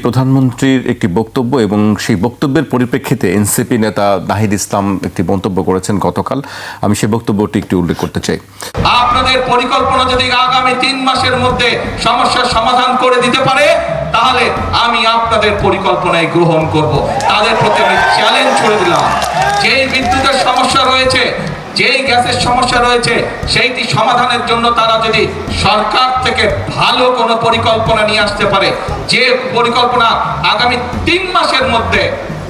প্রধানমন্ত্রীর একটি বক্তব্য এবং সেই বক্তব্যের পরিপ্রেক্ষিতে এনসিপি নেতা নাহিদ ইসলাম একটি মন্তব্য করেছেন গতকাল। আমি সেই বক্তব্যটি একটু উল্লেখ করতে চাই। আপনাদের পরিকল্পনা যদি আগামী 3 মাসের মধ্যে সমস্যার সমাধান করে দিতে পারে, তাহলে আমি আপনাদের পরিকল্পনায় গ্রহণ করব। তাদের প্রতি আমি চ্যালেঞ্জ ছুড়ে দিলাম। যেই বিদ্যুতের সমস্যা রয়েছে, যেই গ্যাসের সমস্যা রয়েছে, সেইটি সমাধানের জন্য তারা যদি সরকার থেকে ভালো কোনো পরিকল্পনা নিয়ে আসতে পারে, যে পরিকল্পনা আগামী 3 মাসের মধ্যে,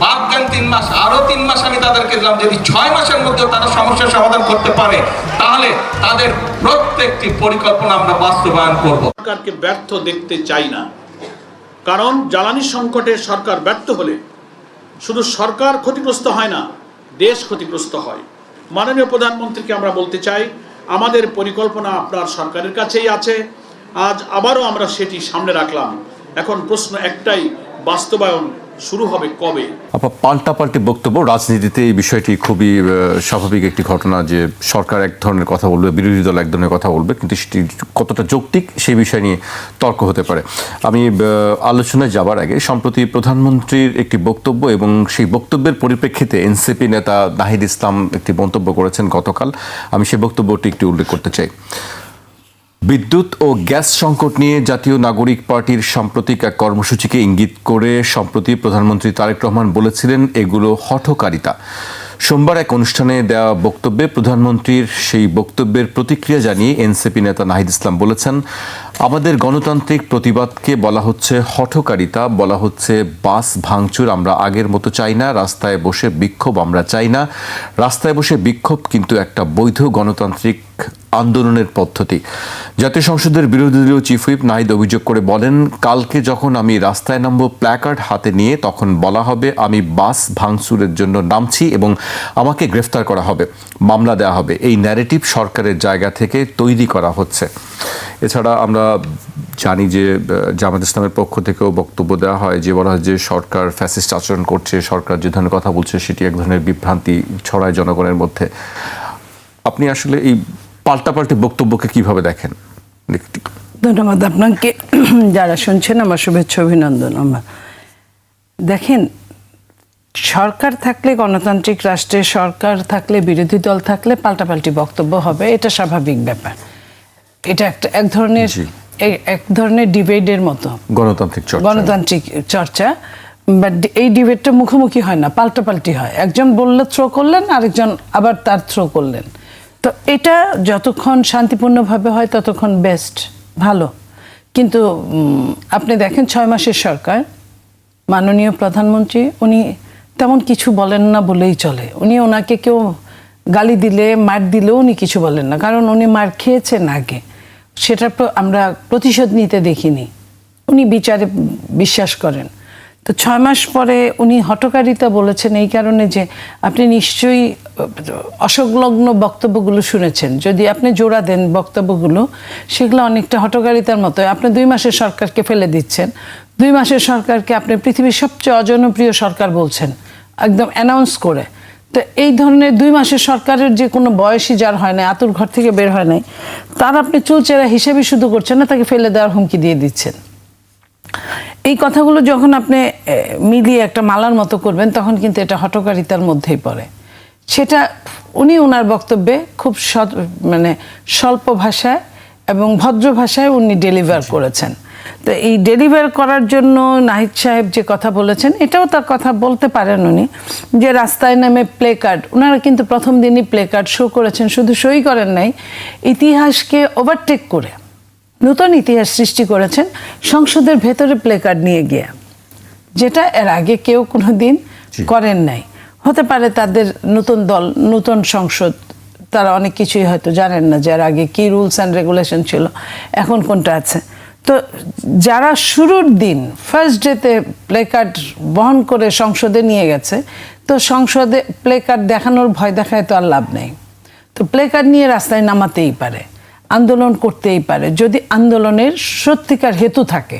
বাদ দেন 3 মাস, আরো 3 মাস আমি তাদেরকে দিলাম, যদি 6 মাসের মধ্যে তারা সমস্যার সমাধান করতে পারে, তাহলে তাদের প্রত্যেকটি পরিকল্পনা আমরা বাস্তবায়ন করব। সরকারকে ব্যর্থ দেখতে চাই না, কারণ জ্বালানি সংকটে সরকার ব্যর্থ হলে শুধু সরকার ক্ষতিগ্রস্ত হয় না, দেশ ক্ষতিগ্রস্ত হয়। মাননীয় প্রধানমন্ত্রীকে আমরা বলতে চাই, আমাদের পরিকল্পনা আপনার সরকারের কাছেই আছে। আজ আবারও আমরা সেটি সামনে রাখলাম। এখন প্রশ্ন একটাই, বাস্তবায়ন শুরু হবে কবে? পাল্টাপাল্টি বক্তব্য রাজনীতিতে এই বিষয়টি খুবই স্বাভাবিক একটি ঘটনা, যে সরকার এক ধরনের কথা বলবে, বিরোধী দল এক ধরনের কথা বলবে, কিন্তু সেটি কতটা যৌক্তিক সেই বিষয় নিয়ে তর্ক হতে পারে। আমি আলোচনায় যাবার আগে সম্প্রতি প্রধানমন্ত্রীর একটি বক্তব্য এবং সেই বক্তব্যের পরিপ্রেক্ষিতে এনসিপি নেতা নাহিদ ইসলাম একটি মন্তব্য করেছেন গতকাল। আমি সেই বক্তব্যটি একটু উল্লেখ করতে চাই। বিদ্যুৎ ও গ্যাস সংকট নিয়ে জাতীয় নাগরিক পার্টির সাম্প্রতিক এক কর্মসূচিকে ইঙ্গিত করে সম্প্রতি প্রধানমন্ত্রী তারেক রহমান বলেছিলেন এগুলো হঠকারিতা। সোমবার এক অনুষ্ঠানে দেওয়া বক্তব্যে প্রধানমন্ত্রীর সেই বক্তব্যের প্রতিক্রিয়া জানিয়ে এনসিপি নেতা নাহিদ ইসলাম বলেছেন, আমাদের গণতান্ত্রিক প্রতিবাদকে বলা হচ্ছে হঠকারিতা, বলা হচ্ছে বাস ভাঙচুর আমরা আগের মতো চাই না, রাস্তায় বসে বিক্ষোভ আমরা চাই না। রাস্তায় বসে বিক্ষোভ কিন্তু একটা বৈধ গণতান্ত্রিক আন্দোলনের পদ্ধতি। জাতীয় সংসদের বিরোধী দলীয় চিফ হুইপ নাহিদ অভিযোগ করে বলেন, কালকে যখন আমি রাস্তায় নামবো প্ল্যাকার্ড হাতে নিয়ে, তখন বলা হবে আমি বাস ভাঙচুরের জন্য নামছি এবং আমাকে গ্রেফতার করা হবে, মামলা দেওয়া হবে। এই ন্যারেটিভ সরকারের জায়গা থেকে তৈরি করা হচ্ছে। এছাড়া আমরা জানি যে জামাত ইসলামের পক্ষ থেকেও বক্তব্য দেওয়া হয়, যে বলা হয় যে সরকার ফ্যাসিস্ট আচরণ করছে, সরকার যে ধরনের কথা বলছে সেটি এক ধরনের বিভ্রান্তি ছড়ায় জনগণের মধ্যে। আপনি আসলে এই পাল্টাপাল্টি বক্তব্যকে কিভাবে দেখেন? ধন্যবাদ আপনাকে। যারা শুনছেন আমার শুভেচ্ছা অভিনন্দন। আমার দেখেন, সরকার থাকলে, গণতান্ত্রিক রাষ্ট্রে সরকার থাকলে, বিরোধী দল থাকলে পাল্টাপাল্টি বক্তব্য হবে, এটা স্বাভাবিক ব্যাপার। এটা এক ধরনের ডিবেটের মতো, গণতান্ত্রিক চর্চা। বাট এই ডিবেটটা মুখোমুখি হয় না, পাল্টাপাল্টি হয়। একজন বললে থ্রো করলেন, আরেকজন আবার তার থ্রো করলেন। তো এটা যতক্ষণ শান্তিপূর্ণভাবে হয় ততক্ষণ বেস্ট, ভালো। কিন্তু আপনি দেখেন 6 মাসের সরকার, মাননীয় প্রধানমন্ত্রী উনি তেমন কিছু বলেন না বলেই চলে। ওনাকে কেউ গালি দিলে, মার দিলেও উনি কিছু বলেন না, কারণ উনি মার খেয়েছেন আগে, সেটার আমরা প্রতিশোধ নিতে দেখিনি। উনি বিচারে বিশ্বাস করেন। তো 6 মাস পরে উনি হঠকারিতা বলেছেন এই কারণে যে আপনি নিশ্চয়ই অসংলগ্ন বক্তব্যগুলো শুনেছেন। যদি আপনি জোড়া দেন বক্তব্যগুলো, সেগুলো অনেকটা হঠকারিতার মতো। আপনি 2 মাসের সরকারকে ফেলে দিচ্ছেন, 2 মাসের সরকারকে আপনি পৃথিবীর সবচেয়ে অজনপ্রিয় সরকার বলছেন, একদম অ্যানাউন্স করে। তো এই ধরনের 2 মাসের সরকারের যে কোনো বয়সী যার হয় না, আতুর ঘর থেকে বের হয় নাই, তার আপনি চুলচেরা হিসেবে শুধু করছেন না, তাকে ফেলে দেওয়ার হুমকি দিয়ে দিচ্ছেন। এই কথাগুলো যখন আপনি মিলিয়ে একটা মালার মতো করবেন, তখন কিন্তু এটা হঠকারিতার মধ্যেই পড়ে। সেটা উনি ওনার বক্তব্যে খুব স্বল্প ভাষায় এবং ভদ্র ভাষায় উনি ডেলিভার করেছেন। তো এই ডেলিভার করার জন্য নাহিদ সাহেব যে কথা বলেছেন, এটাও তার কথা বলতে পারেন উনি, যে রাস্তায় নামে প্লে কার্ড, ওনারা কিন্তু প্রথম দিনই প্লে কার্ড শো করেছেন, শুধু সই করেন নাই, ইতিহাসকে ওভারটেক করে নতুন ইতিহাস সৃষ্টি করেছেন সংসদের ভেতরে প্লে কার্ড নিয়ে গিয়ে, যেটা এর আগে কেউ কোনো দিন করেন নাই। হতে পারে তাদের নতুন দল, নতুন সংসদ, তারা অনেক কিছুই হয়তো জানেন না যে এর আগে কী রুলস অ্যান্ড রেগুলেশন ছিল, এখন কোনটা আছে। তো যারা শুরুর দিন ফার্স্ট ডেতে প্লে কার্ড বহন করে সংসদে নিয়ে গেছে, তো সংসদে প্লে কার্ড দেখানোর ভয় দেখায় তো আর লাভ নেই। তো প্লে কার্ড নিয়ে রাস্তায় নামাতেই পারে, আন্দোলন করতেই পারে, যদি আন্দোলনের সত্যিকার হেতু থাকে।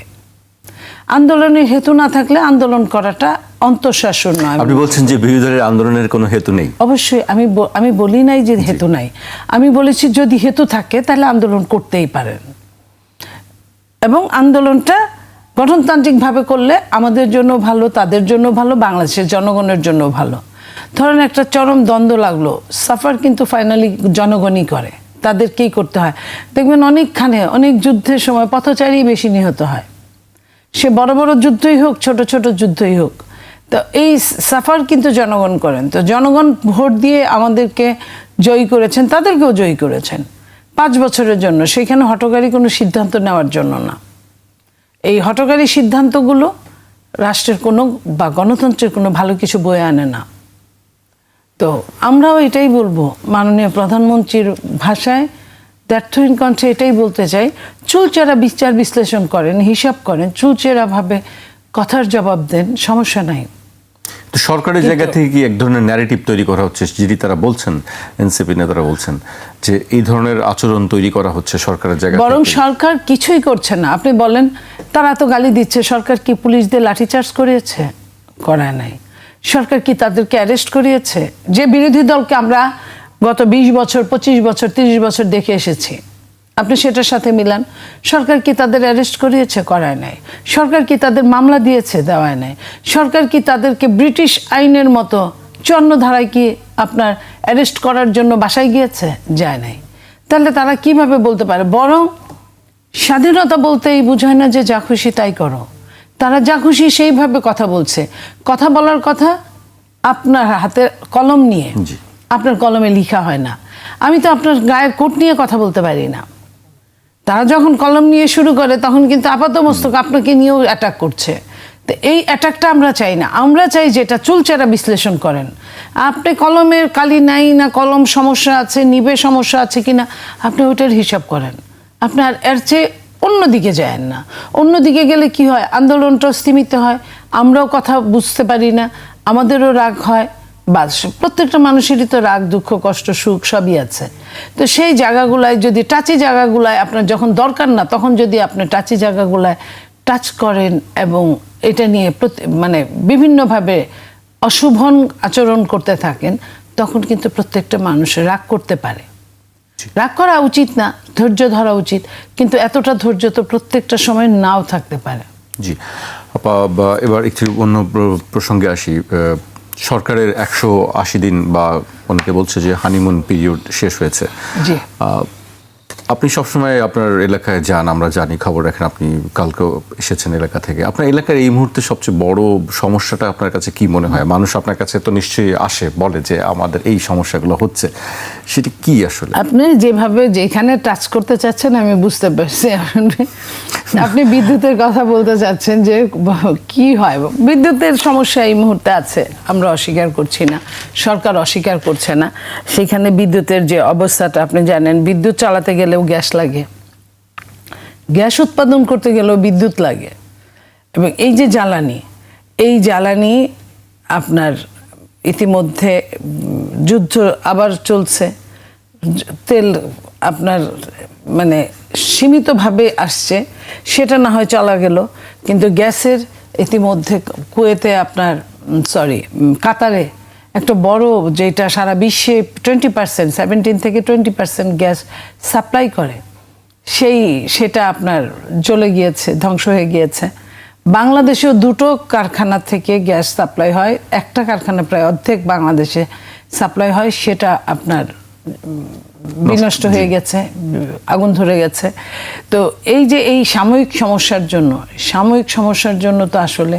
আন্দোলনের হেতু না থাকলে আন্দোলন করাটা অন্তঃশাসন নয়। আপনি বলছেন যে বিরোধী দলের আন্দোলনের কোনো হেতু নেই? অবশ্যই আমি বলি নাই যে হেতু নাই, আমি বলেছি যদি হেতু থাকে তাহলে আন্দোলন করতেই পারেন, এবং আন্দোলনটা গঠনতান্ত্রিকভাবে করলে আমাদের জন্য ভালো, তাদের জন্য ভালো, বাংলাদেশের জনগণের জন্য ভালো। ধরেন একটা চরম দ্বন্দ্ব লাগলো, সাফার কিন্তু ফাইনালি জনগণই করে, তাদেরকেই করতে হয়। দেখবেন অনেকখানে অনেক যুদ্ধের সময় পথচারী বেশি নিহত হয়, সে বড় বড় যুদ্ধই হোক, ছোট ছোট যুদ্ধই হোক। তো এই সাফার কিন্তু জনগণ করেন। তো জনগণ ভোট দিয়ে আমাদেরকে জয়ী করেছেন, তাদেরকেও জয়ী করেছেন 5 বছরের জন্য। সেখানে হঠকারী কোনো সিদ্ধান্ত নেওয়ার জন্য না। এই হঠকারী সিদ্ধান্তগুলো রাষ্ট্রের কোনো বা গণতন্ত্রের কোনো ভালো কিছু বয়ে আনে না। তো আমরাও এটাই বলবো, মাননীয় প্রধানমন্ত্রীর ভাষায় দ্ব্যর্থহীন কণ্ঠে এটাই বলতে চাই, চুলচেরা বিচার বিশ্লেষণ করেন, হিসাব করেন, চুলচেরাভাবে কথার জবাব দেন, সমস্যা নাই। তো সরকারের জায়গা থেকে কি এক ধরনের ন্যারেটিভ তৈরি করা হচ্ছে, যেটি তারা বলছেন, এনসিপি নেতারা বলছেন যে এই ধরনের আচরণ তৈরি করা হচ্ছে সরকারের জায়গা থেকে? বরং সরকার কিছুই করছে না। আপনি বলেন তারা তো গালি দিচ্ছে, সরকার কি পুলিশ দিয়ে লাঠিচার্জ করিয়েছে? করায় নাই। সরকার কি তাদেরকে অ্যারেস্ট করিয়েছে? যে বিরোধী দলকে আমরা গত 20 বছর, 25 বছর, 30 বছর দেখে এসেছি, আপনি সেটার সাথে মিলান। সরকার কি তাদের অ্যারেস্ট করিয়েছে? করায় নাই। সরকার কি তাদের মামলা দিয়েছে? দেওয়ায় নাই। সরকার কি তাদেরকে ব্রিটিশ আইনের মতো 54 ধারায় কি আপনার অ্যারেস্ট করার জন্য বাসায় গিয়েছে? যায় নাই। তাহলে তারা কিভাবে বলতে পারে? বরং স্বাধীনতা বলতেই বোঝায় না যে যা খুশি তাই করো। তারা যা খুশি সেইভাবে কথা বলছে। কথা বলার কথা আপনার হাতে কলম নিয়ে, আপনার কলমে লেখা হয় না। আমি তো আপনার গায়ের কোট নিয়ে কথা বলতে পারি না। তারা যখন কলম নিয়ে শুরু করে তখন কিন্তু আপাতমস্তক আপনাকে নিয়েও অ্যাটাক করছে। তো এই অ্যাটাকটা আমরা চাই না। আমরা চাই যেটা চুলচেরা বিশ্লেষণ করেন। আপনি কলমের কালি নাই না, কলম সমস্যা আছে, নিবে সমস্যা আছে কিনা, আপনি ওইটার হিসাব করেন। আপনার এর চেয়ে অন্যদিকে যায় না। অন্যদিকে গেলে কি হয়? আন্দোলনটা স্তীমিত হয়, আমরাও কথা বুঝতে পারি না, আমাদেরও রাগ হয়। বাস, প্রত্যেকটা মানুষেরই তো রাগ, দুঃখ, কষ্ট, সুখ সবই আছে। তো সেই জায়গাগুলায় যদি টাচি জায়গাগুলায় আপনার যখন দরকার না, তখন যদি আপনি টাচি জায়গাগুলায় টাচ করেন এবং এটা নিয়ে মানে বিভিন্নভাবে অশুভন আচরণ করতে থাকেন, তখন কিন্তু প্রত্যেকটা মানুষের রাগ করতে পারে। রাগ করা উচিত না, ধৈর্য ধরা উচিত, কিন্তু এতটা ধৈর্য তো প্রত্যেকটা সময় নাও থাকতে পারে। জি আপা, এবার একটু অন্য প্রসঙ্গে আসি। সরকারের 180 দিন বা অনেকে বলছে যে হানিমুন পিরিয়ড শেষ হয়েছে। জি, আপনি সবসময় আপনার এলাকায় যান, আমরা জানি, খবর রাখেন, আপনি কালকেও এসেছেন এলাকা থেকে। আপনার এলাকার এই মুহূর্তে সবচেয়ে বড় সমস্যাটা আপনার কাছে কি মনে হয়? মানুষ আপনার কাছে তো নিশ্চয়ই আসে, বলে যে আমাদের এই সমস্যাগুলো হচ্ছে, সেটা কি আসলে? আপনি যেভাবে যেখানে টাচ করতে চাচ্ছেন আমি বুঝতে পারছি। আপনি বিদ্যুতের কথা বলতে চাচ্ছেন যে কি হয়। বিদ্যুতের সমস্যা এই মুহূর্তে আছে, আমরা অস্বীকার করছি না, সরকার অস্বীকার করছে না। সেখানে বিদ্যুতের যে অবস্থাটা আপনি জানেন, বিদ্যুৎ চালাতে গেলেও গ্যাস লাগে, গ্যাস উৎপাদন করতে গেলেও বিদ্যুৎ লাগে। এবং এই যে জ্বালানি, এই জ্বালানি আপনার ইতিমধ্যে যুদ্ধ আবার চলছে, তেল আপনার মানে সীমিতভাবে আসছে, সেটা না হয় চলা গেল, কিন্তু গ্যাসের ইতিমধ্যে কুয়েতে আপনার কাতারে একটা বড়, যেটা সারা বিশ্বে 20%, 17 থেকে 20% গ্যাস সাপ্লাই করে, সেটা আপনার জ্বলে গিয়েছে, ধ্বংস হয়ে গিয়েছে। বাংলাদেশেও 2টো কারখানা থেকে গ্যাস সাপ্লাই হয়, একটা কারখানা প্রায় অর্ধেক বাংলাদেশে সাপ্লাই হয়, সেটা আপনার বিনষ্ট হয়ে গেছে, আগুন ধরে গেছে। তো এই যে এই সাময়িক সমস্যার জন্য তো আসলে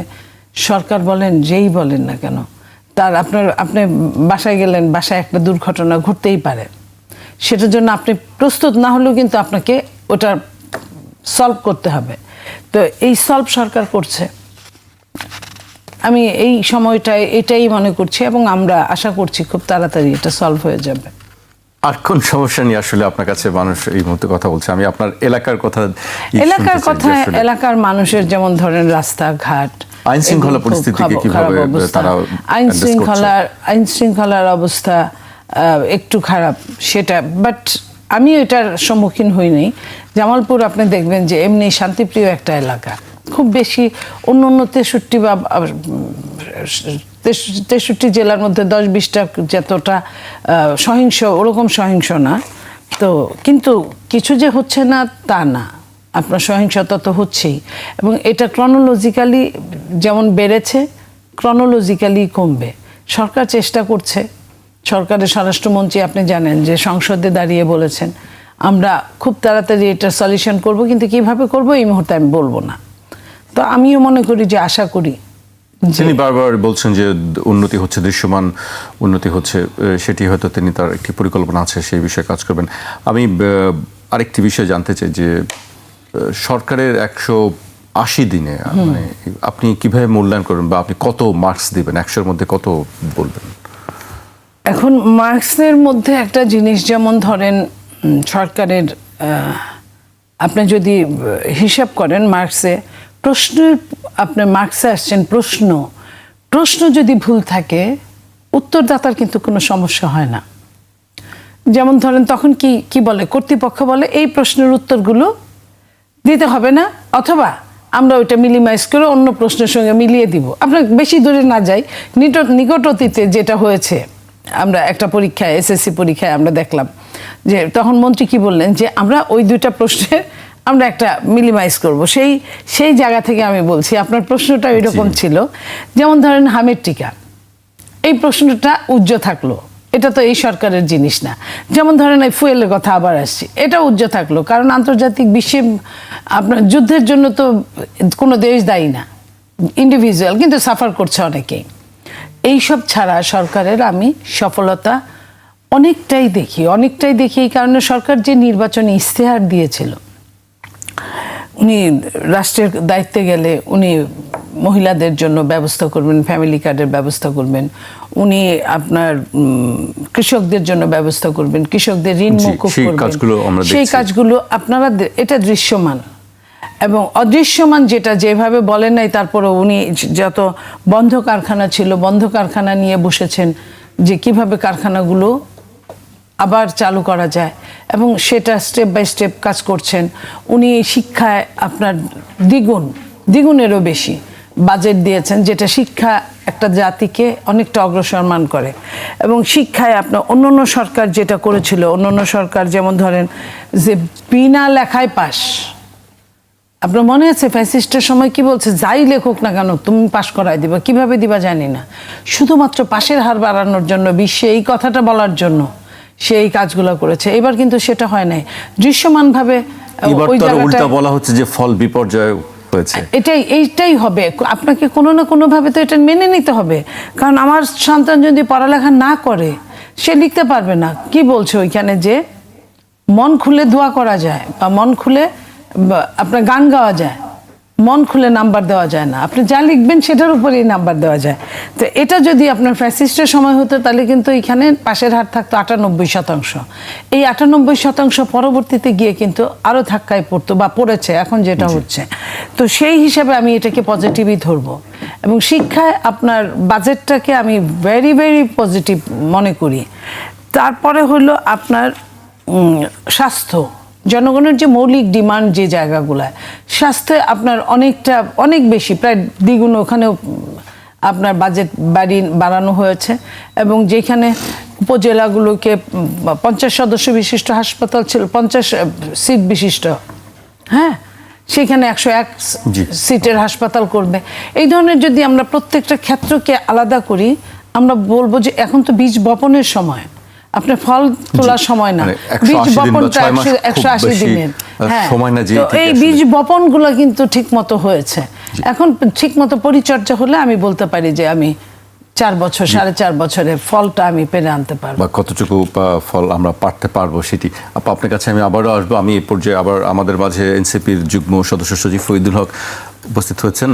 সরকার বলেন, যেই বলেন না কেন, তার আপনি বাসায় গেলেন, বাসায় একটা দুর্ঘটনা ঘটতেই পারে, সেটার জন্য আপনি প্রস্তুত না হলেও কিন্তু আপনাকে ওটা সলভ করতে হবে। তো এই সলভ সরকার করছে। আমি এই সময়টায় এটাই মনে করছি এবং আমরা আশা করছি খুব তাড়াতাড়ি এটা সলভ হয়ে যাবে। আর কোন সমস্যা নিয়ে আসলে আপনার কাছে মানুষ এই মুহূর্তে কথা বলছে? আমি আপনার এলাকার কথা এলাকার মানুষের, যেমন ধরেন রাস্তাঘাট, আইন শৃঙ্খলা পরিস্থিতিকে কিভাবে তারা আইন শৃঙ্খলার অবস্থা একটু খারাপ, সেটা, বাট আমি এটার সম্মুখীন হইনি। জামালপুর আপনি দেখবেন যে এমনি শান্তিপ্রিয় একটা এলাকা, খুব বেশি অন্য 63 জেলার মধ্যে 10-20টা যতটা সহিংস, ওরকম সহিংস না। তো কিন্তু কিছু যে হচ্ছে না তা না, আপনার সহিংসতা তো হচ্ছেই, এবং এটা ক্রনোলজিক্যালি যেমন বেড়েছে ক্রনোলজিক্যালি কমবে। সরকার চেষ্টা করছে, সরকারের স্বরাষ্ট্রমন্ত্রী আপনি জানেন যে সংসদে দাঁড়িয়ে বলেছেন আমরা খুব তাড়াতাড়ি এটা সলিউশন করব, কিন্তু কিভাবে করব এই মুহূর্তে আমি বলবো না। তো আমিও মনে করি যে আশা করি তিনি বারবার বলছেন যে উন্নতি হচ্ছে, দৃশ্যমান উন্নতি হচ্ছে, সেটি হয়তো তিনি তার একটি পরিকল্পনা আছে সেই বিষয়ে কাজ করবেন। আমি আরেকটি বিষয় জানতে চাই যে সরকারের 180 দিনে মানে আপনি কিভাবে মূল্যায়ন করবেন বা আপনি কত মার্কস দিবেন, 100-এর মধ্যে কত বলবেন? এখন মার্কসের মধ্যে একটা জিনিস, যেমন ধরেন সরকারের আপনি যদি হিসাব করেন মার্কসে প্রশ্নের, আপনি মার্কসে আসছেন প্রশ্ন যদি ভুল থাকে উত্তরদাতার কিন্তু কোনো সমস্যা হয় না। যেমন ধরেন তখন কি বলে কর্তৃপক্ষ বলে এই প্রশ্নের উত্তরগুলো দিতে হবে না, অথবা আমরা ওইটা মিনিমাইজ করে অন্য প্রশ্নের সঙ্গে মিলিয়ে দিব। আপনার বেশি দূরে না যাই, নিকট অতীতে যেটা হয়েছে, আমরা একটা পরীক্ষায় এসএসসি পরীক্ষায় আমরা দেখলাম যে তখন মন্ত্রী কি বললেন যে আমরা ওই দুইটা প্রশ্নের আমরা একটা মিনিমাইজ করব। সেই জায়গা থেকে আমি বলছি আপনার প্রশ্নটা এরকম ছিল। যেমন ধরেন হামের টিকা, এই প্রশ্নটা উজ্জ্ব থাকলো, এটা তো এই সরকারের জিনিস না। যেমন ধরেন এই ফুয়েলের কথা আবার আসছি, এটা উজ্জ্ব থাকলো, কারণ আন্তর্জাতিক বিশ্বে আপনার যুদ্ধের জন্য তো কোনো দেশ দায়ী না, ইন্ডিভিজুয়াল, কিন্তু সাফার করছে অনেকেই। এইসব ছাড়া সরকারের আমি সফলতা অনেকটাই দেখি এই কারণে সরকার যে নির্বাচনী ইশতেহার দিয়েছিল, উনি রাষ্ট্রের দায়িত্বে গেলে উনি মহিলাদের জন্য ব্যবস্থা করবেন, ফ্যামিলি কার্ডের ব্যবস্থা করবেন, উনি আপনার কৃষকদের জন্য ব্যবস্থা করবেন, কৃষকদের ঋণ মকুব করবেন, সেই কাজগুলো আপনারা, এটা দৃশ্যমান। এবং অদৃশ্যমান যেটা যেভাবে বলেন নাই, তারপরে উনি যত বন্ধ কারখানা ছিল বন্ধ কারখানা নিয়ে বসেছেন যে কিভাবে কারখানাগুলো আবার চালু করা যায়, এবং সেটা স্টেপ বাই স্টেপ কাজ করছেন। উনি শিক্ষায় আপনার দ্বিগুণেরও বেশি বাজেট দিয়েছেন, যেটা শিক্ষা একটা জাতিকে অনেকটা অগ্রসরমান করে। এবং শিক্ষায় আপনার অন্যান্য সরকার যেটা করেছিল, অন্যান্য সরকার যেমন ধরেন যে বিনা লেখায় পাস, আপনার মনে আছে ফ্যাসিস্টের সময় কি বলছে, যাই লেখুক না কেন তুমি পাশ করাই দিবা, কিভাবে দিবা জানি না, শুধুমাত্র পাশের হার বাড়ানোর জন্য, বিশ্বে এই কথাটা বলার জন্য সেই কাজগুলো করেছে। এবার কিন্তু সেটা হয় নাই, দৃশ্যমানভাবে ওই জায়গাটা বলা হচ্ছে যে ফল বিপর্যয় হয়েছে। এইটাই হবে, আপনাকে কোনো না কোনো ভাবে তো এটা মেনে নিতে হবে, কারণ আমার সন্তান যদি পড়ালেখা না করে সে লিখতে পারবে না। কি বলছে ওইখানে যে মন খুলে দোয়া করা যায়, বা মন খুলে আপনার গান গাওয়া যায়, মন খুলে নাম্বার দেওয়া যায় না, আপনি যা লিখবেন সেটার উপরেই নাম্বার দেওয়া যায়। তো এটা যদি আপনার ফ্যাসিস্টের সময় হতো তাহলে কিন্তু এখানে পাশের হার থাকতো 98%। এই 98% পরবর্তীতে গিয়ে কিন্তু আরও ধাক্কায় পড়তো বা পড়েছে এখন যেটা হচ্ছে। তো সেই হিসাবে আমি এটাকে পজিটিভই ধরবো, এবং শিক্ষায় আপনার বাজেটটাকে আমি ভেরি ভেরি পজিটিভ মনে করি। তারপরে হলো আপনার স্বাস্থ্য, জনগণের যে মৌলিক ডিমান্ড যে জায়গাগুলায়, স্বাস্থ্যে আপনার অনেক বেশি, প্রায় দ্বিগুণ ওখানেও আপনার বাজেট বাড়ানো হয়েছে। এবং যেখানে উপজেলাগুলোকে 50 সদস্য বিশিষ্ট হাসপাতাল ছিল, 50 সিট বিশিষ্ট, হ্যাঁ, সেখানে 101 সিটের হাসপাতাল করবে। এই ধরনের যদি আমরা প্রত্যেকটা ক্ষেত্রকে আলাদা করি, আমরা বলবো যে এখন তো বীজ বপনের সময়, আপনার ফল তোলার সময় না, বীজ বপনটা 180 দিনের, হ্যাঁ, তো এই বীজ বপন গুলো কিন্তু ঠিক মতো হয়েছে। এখন ঠিক মতো পরিচর্যা হলে আমি বলতে পারি যে আমি 4 বছর 4.5 বছরের ফলটা আমি পেরে আনতে পারবো, বা কতটুকু ফল আমরা পাড়তে পারবো সেটি। আপনার কাছে আমি আবারও আসবো। আমি এই পর্যায়ে আবার আমাদের মাঝে এনসিপির যুগ্ম সদস্য সচিব ফরিদুল হক উপস্থিত হচ্ছেন।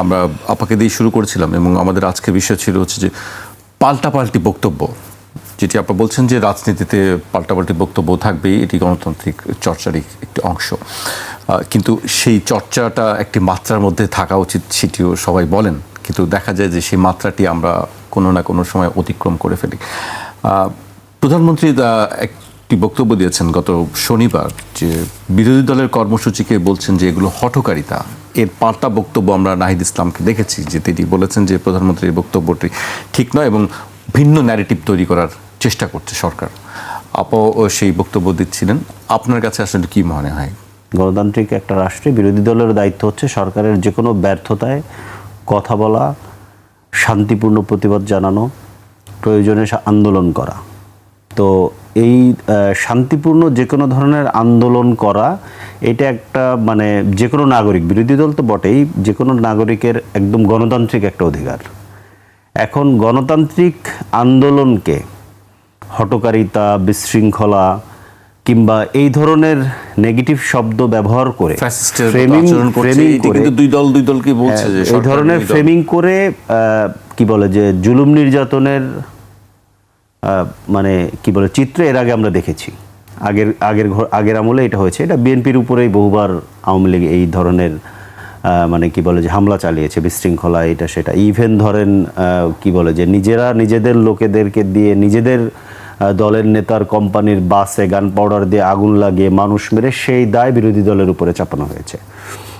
আমরা আপাকে দিয়ে শুরু করেছিলাম, এবং আমাদের আজকের বিষয় ছিল হচ্ছে যে পাল্টাপাল্টি বক্তব্য, যেটি আপনারা বলছেন যে রাজনীতিতে পাল্টাপাল্টি বক্তব্য থাকবেই, এটি গণতান্ত্রিক চর্চারই একটি অংশ, কিন্তু সেই চর্চাটা একটি মাত্রার মধ্যে থাকা উচিত সেটিও সবাই বলেন, কিন্তু দেখা যায় যে সেই মাত্রাটি আমরা কোনো না কোনো সময় অতিক্রম করে ফেলি। প্রধানমন্ত্রী একটি বক্তব্য দিয়েছেন গত শনিবার, যে বিরোধী দলের কর্মসূচিকে বলছেন যে এগুলো হঠকারিতা। এর পাল্টা বক্তব্য আমরা নাহিদ ইসলামকে দেখেছি যে তিনি বলেছেন যে প্রধানমন্ত্রীর বক্তব্যটি ঠিক নয় এবং ভিন্ন ন্যারেটিভ তৈরি করার চেষ্টা করছে সরকার। আপও সেই বক্তব্য দিচ্ছিলেন, আপনার কাছে আসলে কি মনে হয় গণতান্ত্রিক একটা রাষ্ট্রে বিরোধী দলের দায়িত্ব হচ্ছে সরকারের যে কোনো ব্যর্থতায় কথা বলা, শান্তিপূর্ণ প্রতিবাদ জানানো, প্রয়োজনে আন্দোলন করা। তো এই শান্তিপূর্ণ যে কোনো ধরনের আন্দোলন করা, এটা একটা মানে যে কোনো নাগরিক, বিরোধী দল তো বটেই, যে কোনো নাগরিকের একদম গণতান্ত্রিক একটা অধিকার। এখন গণতান্ত্রিক আন্দোলনকে হঠকারিতা, বিশৃঙ্খলা কিংবা এই ধরনের নেগেটিভ শব্দ ব্যবহার করে ফ্যাসিস্টের মতো ফ্রেমিং আচরণ করছে, এটি কিন্তু দুই দলকে বলছে যে এই সরকার ধরনের দুই দল। ফ্রেমিং করে কি বলে যে জুলুম নির্যাতনের মানে কি বলে চিত্র এর আগে আমরা দেখেছি। আগের আমলে এটা হয়েছে, এটা বিএনপির উপরেই বহুবার আওয়ামী লীগ এই ধরনের মানে কি বলে যে হামলা চালিয়েছে, বিশৃঙ্খলা এটা সেটা। ইভেন ধরেন কি বলে যে নিজেরা নিজেদের লোকেদেরকে দিয়ে নিজেদের দলের নেতার কোম্পানির বাসে গান পাউডার দিয়ে আগুন লাগিয়ে মানুষ মেরে সেই দায় বিরোধী দলের উপরে চাপানো হয়েছে।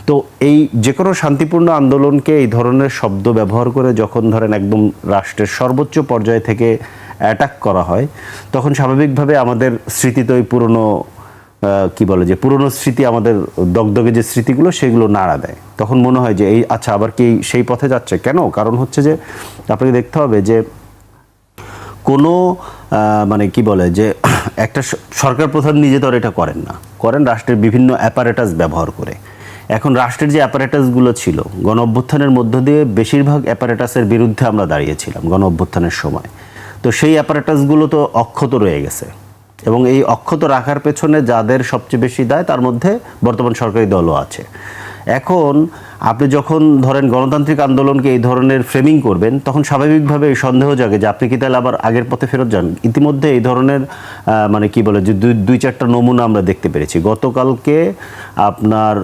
তো এই যে কোনো শান্তিপূর্ণ আন্দোলনকে এই ধরনের শব্দ ব্যবহার করে যখন ধরেন একদম রাষ্ট্রের সর্বোচ্চ পর্যায় থেকে অ্যাটাক করা হয়, তখন স্বাভাবিকভাবে আমাদের স্মৃতিতে ওই পুরনো কি বলে যে পুরনো স্মৃতি, আমাদের দগদগে যে স্মৃতিগুলো সেগুলো নাড়া দেয়। তখন মনে হয় যে এই আচ্ছা আবার কি সেই পথে যাচ্ছে কেন? কারণ হচ্ছে যে আপনাকে দেখতে হবে যে কোনো মানে কি বলে যে একটা সরকার প্রধান নিজে তো আর এটা করেন না, করেন রাষ্ট্রের বিভিন্ন অ্যাপারেটাস ব্যবহার করে। এখন রাষ্ট্রের যে অ্যাপারেটাসগুলো ছিল গণ অভ্যুত্থানের মধ্য দিয়ে বেশিরভাগ অ্যাপারেটাসের বিরুদ্ধে আমরা দাঁড়িয়েছিলাম গণ অভ্যুত্থানের সময়। তো সেই অ্যাপারেটাসগুলো তো অক্ষত রয়ে গেছে, এবং এই অক্ষত রাখার পেছনে যাদের সবচেয়ে বেশি দায় তার মধ্যে বর্তমান সরকারি দলও আছে। এখন আপনি যখন ধরেন গণতান্ত্রিক আন্দোলনকে এই ধরনের ফ্রেমিং করবেন, তখন স্বাভাবিকভাবে এই সন্দেহ জাগে যে আপনি কি তাহলে আবার আগের পথে ফেরত যান। ইতিমধ্যে এই ধরনের মানে কি বলে যে দুই চারটা নমুনা আমরা দেখতে পেরেছি। গতকালকে আপনার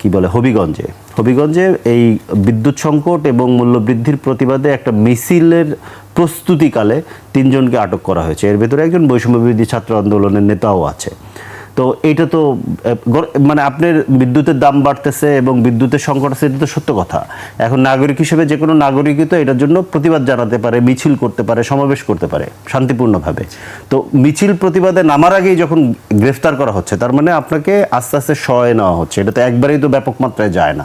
কি বলে হবিগঞ্জে এই বিদ্যুৎ সংকট এবং মূল্যবৃদ্ধির প্রতিবাদে একটা মিছিলের প্রস্তুতিকালে 3 জনকে আটক করা হয়েছে। এর ভেতরে একজন বৈষম্যবিরোধী ছাত্র আন্দোলনের নেতাও আছে। তো এটা তো মানে আপনার বিদ্যুতের দাম বাড়তেছে এবং বিদ্যুতের সংকট আছে, এটা তো সত্য কথা। এখন নাগরিক হিসেবে যে কোনো নাগরিকই তো এটার জন্য প্রতিবাদ জানাতে পারে, মিছিল করতে পারে, সমাবেশ করতে পারে শান্তিপূর্ণভাবে। তো মিছিল প্রতিবাদে নামার আগেই যখন গ্রেফতার করা হচ্ছে, তার মানে আপনাকে আস্তে আস্তে সয় নেওয়া হচ্ছে। এটা তো একবারেই তো ব্যাপক মাত্রায় যায় না।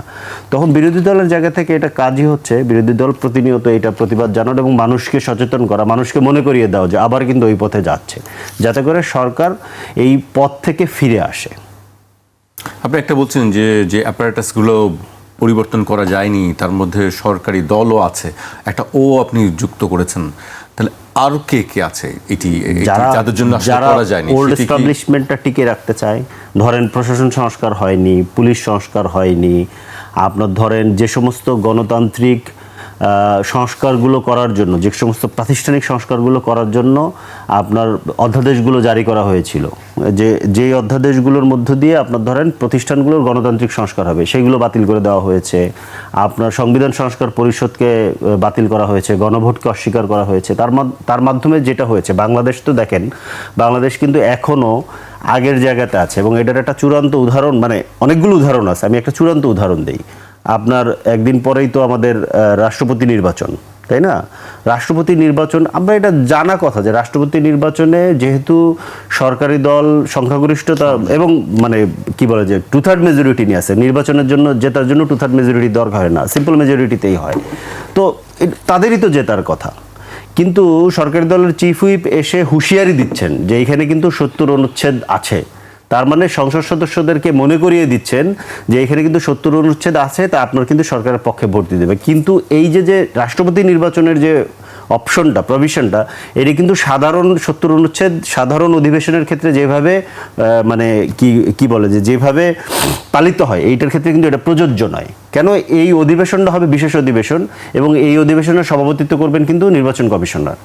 তখন বিরোধী দলের জায়গা থেকে এটা কাজই হচ্ছে বিরোধী দল প্রতিনিয়ত এটা প্রতিবাদ জানানো এবং মানুষকে সচেতন করা, মানুষকে মনে করিয়ে দেওয়া যে আবার কিন্তু ওই পথে যাচ্ছে, যাতে করে সরকার এই পথ থেকে ফিরে আসে। আপনি একটা বলছেন যে অ্যাপারেটাসগুলো পরিবর্তন করা যায়নি, তার মধ্যে সরকারি দলও আছে, একটা আপনি যুক্ত করেছেন, তাহলে আর কে আছে এটি যাদের জন্য আসলে করা যায়নি? ওল্ড এস্টাবলিশমেন্টটা টিকে রাখতে চায়। ধরেন প্রশাসন সংস্কার হয়নি, পুলিশ সংস্কার হয়নি, আপনার ধরেন যে সমস্ত গণতান্ত্রিক সংস্কারগুলো করার জন্য, যে সমস্ত প্রাতিষ্ঠানিক সংস্কারগুলো করার জন্য আপনার অধ্যাদেশগুলো জারি করা হয়েছিল, যে অধ্যাদেশগুলোর মধ্য দিয়ে আপনার ধরেন প্রতিষ্ঠানগুলোর গণতান্ত্রিক সংস্কার হবে, সেগুলো বাতিল করে দেওয়া হয়েছে। আপনার সংবিধান সংস্কার পরিষদকে বাতিল করা হয়েছে, গণভোটকে অস্বীকার করা হয়েছে। তার মাধ্যমে যেটা হয়েছে, বাংলাদেশ তো দেখেন, বাংলাদেশ কিন্তু এখনও আগের জায়গাতে আছে, এবং এটার একটা চূড়ান্ত উদাহরণ, মানে অনেকগুলো উদাহরণ আছে, আমি একটা চূড়ান্ত উদাহরণ দিই। আপনার একদিন পরেই তো আমাদের রাষ্ট্রপতি নির্বাচন, তাই না? রাষ্ট্রপতি নির্বাচন, আমরা এটা জানা কথা যে রাষ্ট্রপতি নির্বাচনে যেহেতু সরকারি দল সংখ্যাগরিষ্ঠতা এবং মানে কি বলে যে 2/3 মেজরিটি নিয়ে আছে, নির্বাচনের জন্য জেতার জন্য 2/3 মেজরিটি দরকার হয় না, সিম্পল মেজরিটিতেই হয়। তো তাদেরই তো জেতার কথা। কিন্তু সরকারি দলের চিফ হুইপ এসে হুঁশিয়ারি দিচ্ছেন যে এইখানে কিন্তু 70 অনুচ্ছেদ আছে। তার মানে সংসদ সদস্যদেরকে মনে করিয়ে দিচ্ছেন যে এখানে কিন্তু 70 অনুচ্ছেদ আছে, তা আপনার কিন্তু সরকারের পক্ষে ভোট দিয়ে দেবে। কিন্তু এই যে রাষ্ট্রপতি নির্বাচনের যে অপশনটা, প্রভিশনটা, এটি কিন্তু সাধারণ 70 অনুচ্ছেদ সাধারণ অধিবেশনের ক্ষেত্রে যেভাবে মানে কি বলে যেভাবে পালিত হয়, এইটার ক্ষেত্রে কিন্তু এটা প্রযোজ্য নয়। কেন? এই অধিবেশনটা হবে বিশেষ অধিবেশন, এবং এই অধিবেশনের সভাপতিত্ব করবেন কিন্তু নির্বাচন কমিশনার,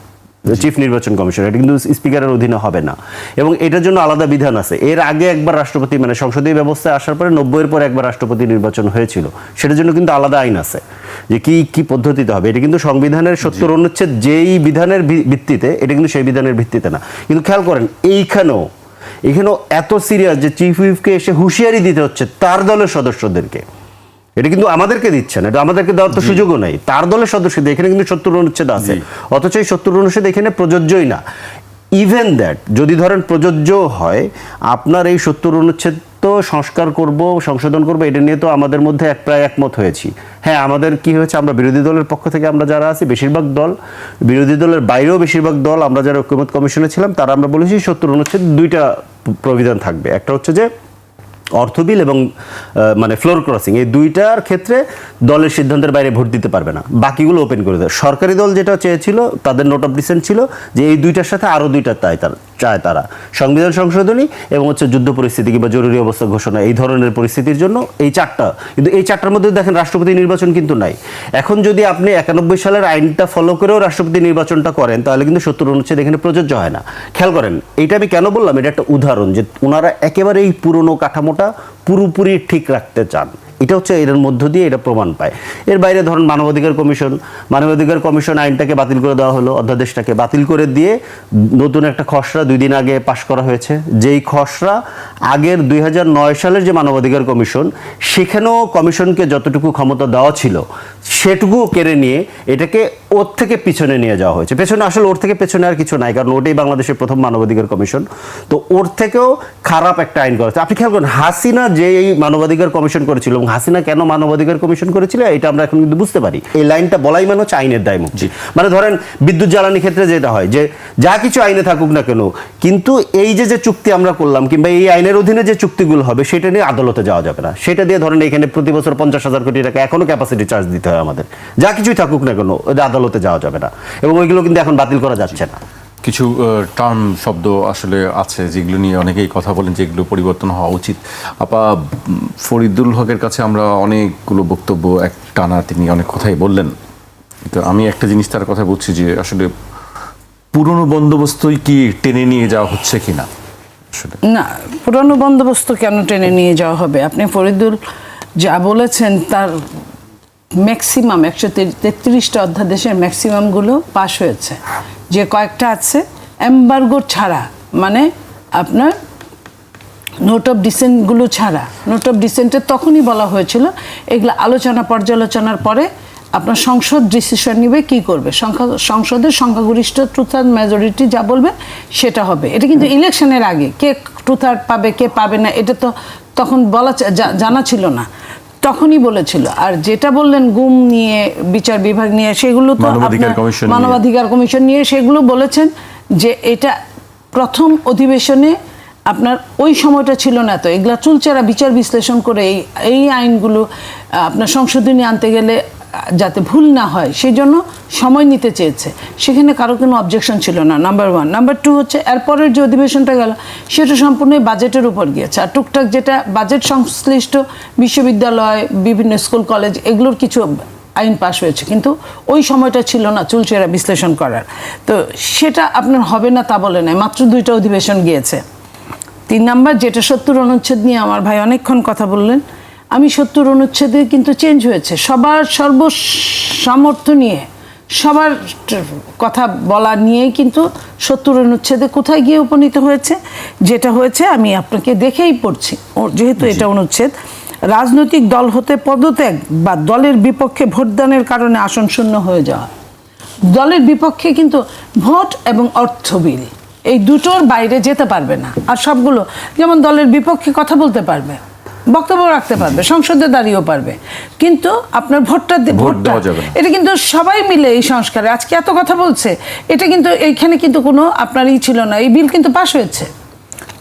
চিফ নির্বাচন কমিশন। এটা কিন্তু স্পিকারের অধীনে হবে না, এবং এটার জন্য আলাদা বিধান আছে। এর আগে একবার রাষ্ট্রপতি মানে সংসদীয় ব্যবস্থায় আসার পরে 90-এর পর একবার রাষ্ট্রপতি নির্বাচন হয়েছিল, সেটার জন্য কিন্তু আলাদা আইন আছে যে কি পদ্ধতিতে হবে। এটা কিন্তু সংবিধানের 70 অনুচ্ছেদ যেই বিধানের ভিত্তিতে, এটা কিন্তু সেই বিধানের ভিত্তিতে না। কিন্তু খেয়াল করেন এইখানেও এত সিরিয়াস যে চিফ হুইপকে এসে হুঁশিয়ারি দিতে হচ্ছে তার দলের সদস্যদেরকে। এটা কিন্তু আমাদেরকে দিচ্ছেন, এটা আমাদেরকে দেওয়ার তো সুযোগও নাই। তার দলের সদস্যদের এখানে কিন্তু 70 অনুচ্ছেদ আছে, অথচ এই 70 অনুচ্ছেদ এখানে প্রযোজ্যই না। ইভেন দ্যাট যদি ধরেন প্রযোজ্য হয়, আপনার এই 70 অনুচ্ছেদ তো সংস্কার করব, সংশোধন করব, এটা নিয়ে তো আমাদের মধ্যে প্রায় একমত হয়েছি। হ্যাঁ, আমাদের কি হয়েছে, আমরা বিরোধী দলের পক্ষ থেকে আমরা যারা আছি, বেশিরভাগ দল, বিরোধী দলের বাইরেও বেশিরভাগ দল, আমরা যারা ঐকমত্য কমিশনে ছিলাম তারা আমরা বলেছি 70 অনুচ্ছেদ 2টা প্রবিধান থাকবে। একটা হচ্ছে যে অর্থ বিল এবং মানে ফ্লোর ক্রসিং, এই 2টার ক্ষেত্রে দলের সিদ্ধান্তের বাইরে ভোট দিতে পারবে না, বাকিগুলো ওপেন করে দেয়। সরকারি দল যেটা চেয়েছিল, তাদের নোট অফ ডিসেন্ট ছিল যে এই 2টার সাথে আরও 2টা চায় তারা, সংবিধান সংশোধনী এবং হচ্ছে যুদ্ধ পরিস্থিতি কিংবা জরুরি অবস্থা ঘোষণা, এই ধরনের পরিস্থিতির জন্য এই 4টা। কিন্তু এই 4টার মধ্যে দেখেন রাষ্ট্রপতি নির্বাচন কিন্তু নাই। এখন যদি আপনি 91 সালের আইনটা ফলো করেও রাষ্ট্রপতি নির্বাচনটা করেন, তাহলে কিন্তু 70 অনুচ্ছেদ এখানে প্রযোজ্য হয় না। খেয়াল করেন, এটা আমি কেন বললাম, এটা একটা উদাহরণ যে ওনারা একেবারে এই পুরনো কাঠামোটা পুরোপুরি ঠিক রাখতে চান। এটা হচ্ছে এর মধ্য দিয়ে এটা প্রমাণ পায়। এর বাইরে ধরুন মানবাধিকার কমিশন আইনটাকে বাতিল করে দেওয়া হলো, অধ্যাদেশটাকে বাতিল করে দিয়ে নতুন একটা খসড়া 2 দিন আগে পাশ করা হয়েছে, যেই খসড়া আগের 2009 সালের যে মানবাধিকার কমিশন, সেখানেও কমিশনকে যতটুকু ক্ষমতা দেওয়া ছিল সেটুকু কেড়ে নিয়ে এটাকে ওর থেকে পিছনে নিয়ে যাওয়া হয়েছে। পেছনে আসলে ওর থেকে পেছনে আর কিছু নাই, কারণ ওটাই বাংলাদেশের প্রথম মানবাধিকার কমিশন। তো ওর থেকেও খারাপ একটা আইন করা হচ্ছে। আপনি খেয়াল করেন, হাসিনা যে এই মানবাধিকার কমিশন করেছিল এবং হাসিনা কেন মানবাধিকার কমিশন করেছিল, এটা আমরা এখন কিন্তু বুঝতে পারি। এই লাইনটা বলাই মানে হচ্ছে আইনের দায় মুক্তি। মানে ধরেন বিদ্যুৎ জ্বালানি ক্ষেত্রে যেটা হয় যে যা কিছু আইনে থাকুক না কেন, কিন্তু এই যে চুক্তি আমরা করলাম কিংবা এই আইনের অধীনে যে চুক্তিগুলো হবে সেটা নিয়ে আদালতে যাওয়া যাবে না। সেটা দিয়ে ধরেন এখানে প্রতি বছর 50,000 কোটি টাকা এখনো ক্যাপাসিটি চার্জ দিতে হয় আমাদের, যা কিছুই থাকুক না কেন আদালতে যাওয়া যাবে না, এবং ওইগুলো কিন্তু এখন বাতিল করা যাচ্ছে না। কিছু টার্ম শব্দ আসলে আছে যেগুলো নিয়ে অনেকেই কথা বলেন যেগুলো পরিবর্তন হওয়া উচিত। আপা, ফরিদুল হকের কাছে আমরা অনেকগুলো বক্তব্য এক টানা তিনি অনেক কথাই বললেন, তো আমি একটা জিনিস তার কথা বলছি যে আসলে পুরনো বন্দোবস্তই কি টেনে নিয়ে যাওয়া হচ্ছে কিনা। আসলে না, পুরনো বন্দোবস্ত কেন টেনে নিয়ে যাওয়া হবে? আপনি ফরিদুল যা বলেছেন তার ম্যাক্সিমাম 133টা অধ্যাদেশের ম্যাক্সিমামগুলো পাশ হয়েছে। যে কয়েকটা আছে এমবার্গো ছাড়া, মানে আপনার নোট অফ ডিসেন্টগুলো ছাড়া, নোট অফ ডিসেন্টের তখনই বলা হয়েছিল এগুলো আলোচনা পর্যালোচনার পরে আপনার সংসদ ডিসিশন নিবে কি করবে, সংসদের সংখ্যাগরিষ্ঠ 2/3 মেজরিটি যা বলবে সেটা হবে। এটা কিন্তু ইলেকশনের আগে কে 2/3 পাবে কে পাবে না এটা তো তখন বলা জানা ছিল না, তখনই বলেছিল। আর যেটা বললেন গুম নিয়ে, বিচার বিভাগ নিয়ে, সেগুলো তো মানবাধিকার কমিশন নিয়ে সেগুলো বলেছেন যে এটা প্রথম অধিবেশনে আপনার ওই সময়টা ছিল না, তো এগুলা চুলচেরা বিচার বিশ্লেষণ করে এই আইনগুলো আপনার সংশোধনী আনতে গেলে যাতে ভুল না হয় সেই জন্য সময় নিতে চেয়েছে, সেখানে কারো কোনো অবজেকশন ছিল না, নাম্বার 1। নাম্বার 2 হচ্ছে এরপরের যে অধিবেশনটা গেল সেটা সম্পূর্ণ বাজেটের উপর গিয়েছে, আর টুকটাক যেটা বাজেট সংশ্লিষ্ট বিশ্ববিদ্যালয়, বিভিন্ন স্কুল কলেজ, এগুলোর কিছু আইন পাশ হয়েছে, কিন্তু ওই সময়টা ছিল না চুলচেরা বিশ্লেষণ করার। তো সেটা আপনার হবে না তা বলে নাই, মাত্র 2টা অধিবেশন গিয়েছে। 3 নাম্বার যেটা 70 অনুচ্ছেদ নিয়ে আমার ভাই অনেকক্ষণ কথা বললেন, আমি 70 অনুচ্ছেদে কিন্তু চেঞ্জ হয়েছে, সবার সর্বসামর্থ্য নিয়ে সবার কথা বলা নিয়েই কিন্তু 70 অনুচ্ছেদে কোথায় গিয়ে উপনীত হয়েছে, যেটা হয়েছে আমি আপনাকে দেখেই পড়ছি, যেহেতু এটা অনুচ্ছেদ, রাজনৈতিক দল হতে পদত্যাগ বা দলের বিপক্ষে ভোটদানের কারণে আসন শূন্য হয়ে যাওয়া। দলের বিপক্ষে কিন্তু ভোট এবং অর্থ বিল এই দুটোর বাইরে যেতে পারবে না। আর সবগুলো যেমন দলের বিপক্ষে কথা বলতে পারবে, বক্তব্য রাখতে পারবে, সংসদে দাঁড়িয়েও পারবে, কিন্তু আপনার ভোটটা এটা কিন্তু সবাই মিলে এই সংস্কারে আজকে এত কথা বলছে, এটা কিন্তু এইখানে কিন্তু কোনো আপনারই ছিল না, এই বিল কিন্তু পাশ হয়েছে।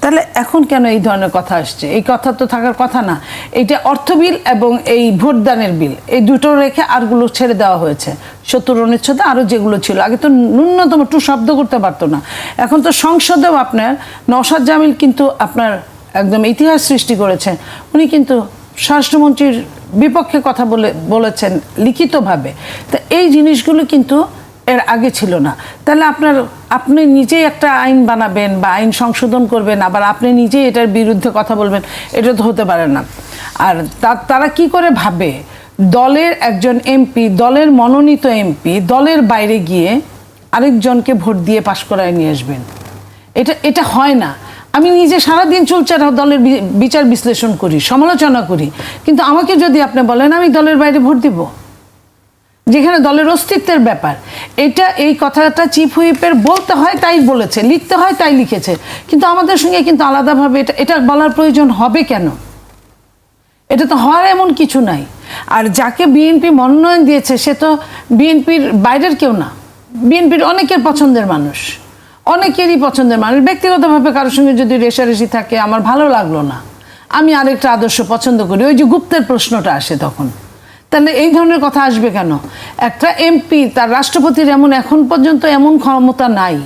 তাহলে এখন কেন এই ধরনের কথা আসছে? এই কথা তো থাকার কথা না। এটা অর্থ বিল এবং এই ভোটদানের বিল, এই দুটো রেখে আরগুলো ছেড়ে দেওয়া হয়েছে। 70 অনুচ্ছেদে আরও যেগুলো ছিল, আগে তো ন্যূনতম একটু শব্দ করতে পারতো না, এখন তো সংসদেও আপনার নওশাদ জামিল কিন্তু আপনার একদম ইতিহাস সৃষ্টি করেছেন, উনি কিন্তু স্বরাষ্ট্রমন্ত্রীর বিপক্ষে কথা বলেছেন লিখিতভাবে। তা এই জিনিসগুলো কিন্তু এর আগে ছিল না। তাহলে আপনি নিজেই একটা আইন বানাবেন বা আইন সংশোধন করবেন, আবার আপনি নিজেই এটার বিরুদ্ধে কথা বলবেন, এটা তো হতে পারে না। আর তারা কি করে ভাবে দলের একজন এমপি, দলের মনোনীত এমপি দলের বাইরে গিয়ে আরেকজনকে ভোট দিয়ে পাশ করায় নিয়ে আসবেন? এটা হয় না। আমি নিজে সারাদিন চুলচেরা দলের বিচার বিশ্লেষণ করি, সমালোচনা করি, কিন্তু আমাকে যদি আপনি বলেন আমি দলের বাইরে ভোট দিব, যেখানে দলের অস্তিত্বের ব্যাপার। এই কথাটা চিফ হুইপের বলতে হয় তাই বলেছে, লিখতে হয় তাই লিখেছে, কিন্তু আমাদের সঙ্গে কিন্তু আলাদাভাবে এটা বলার প্রয়োজন হবে কেন? এটা তো হওয়ার এমন কিছু নাই। আর যাকে বিএনপি মনোনয়ন দিয়েছে সে তো বিএনপির বাইরের কেউ না, বিএনপির অনেকের পছন্দের মানুষ, অনেকেরই পছন্দের মানুষ। ব্যক্তিগতভাবে কারোর সঙ্গে যদি রেষারেষি থাকে, আমার ভালো লাগলো না, আমি আরেকটা আদর্শ পছন্দ করি, ওই যে গুপ্তের প্রশ্নটা আসে তখন, তাহলে এই ধরনের কথা আসবে কেন? একটা এমপি, তার রাষ্ট্রপতির এমন এখন পর্যন্ত এমন ক্ষমতা নাই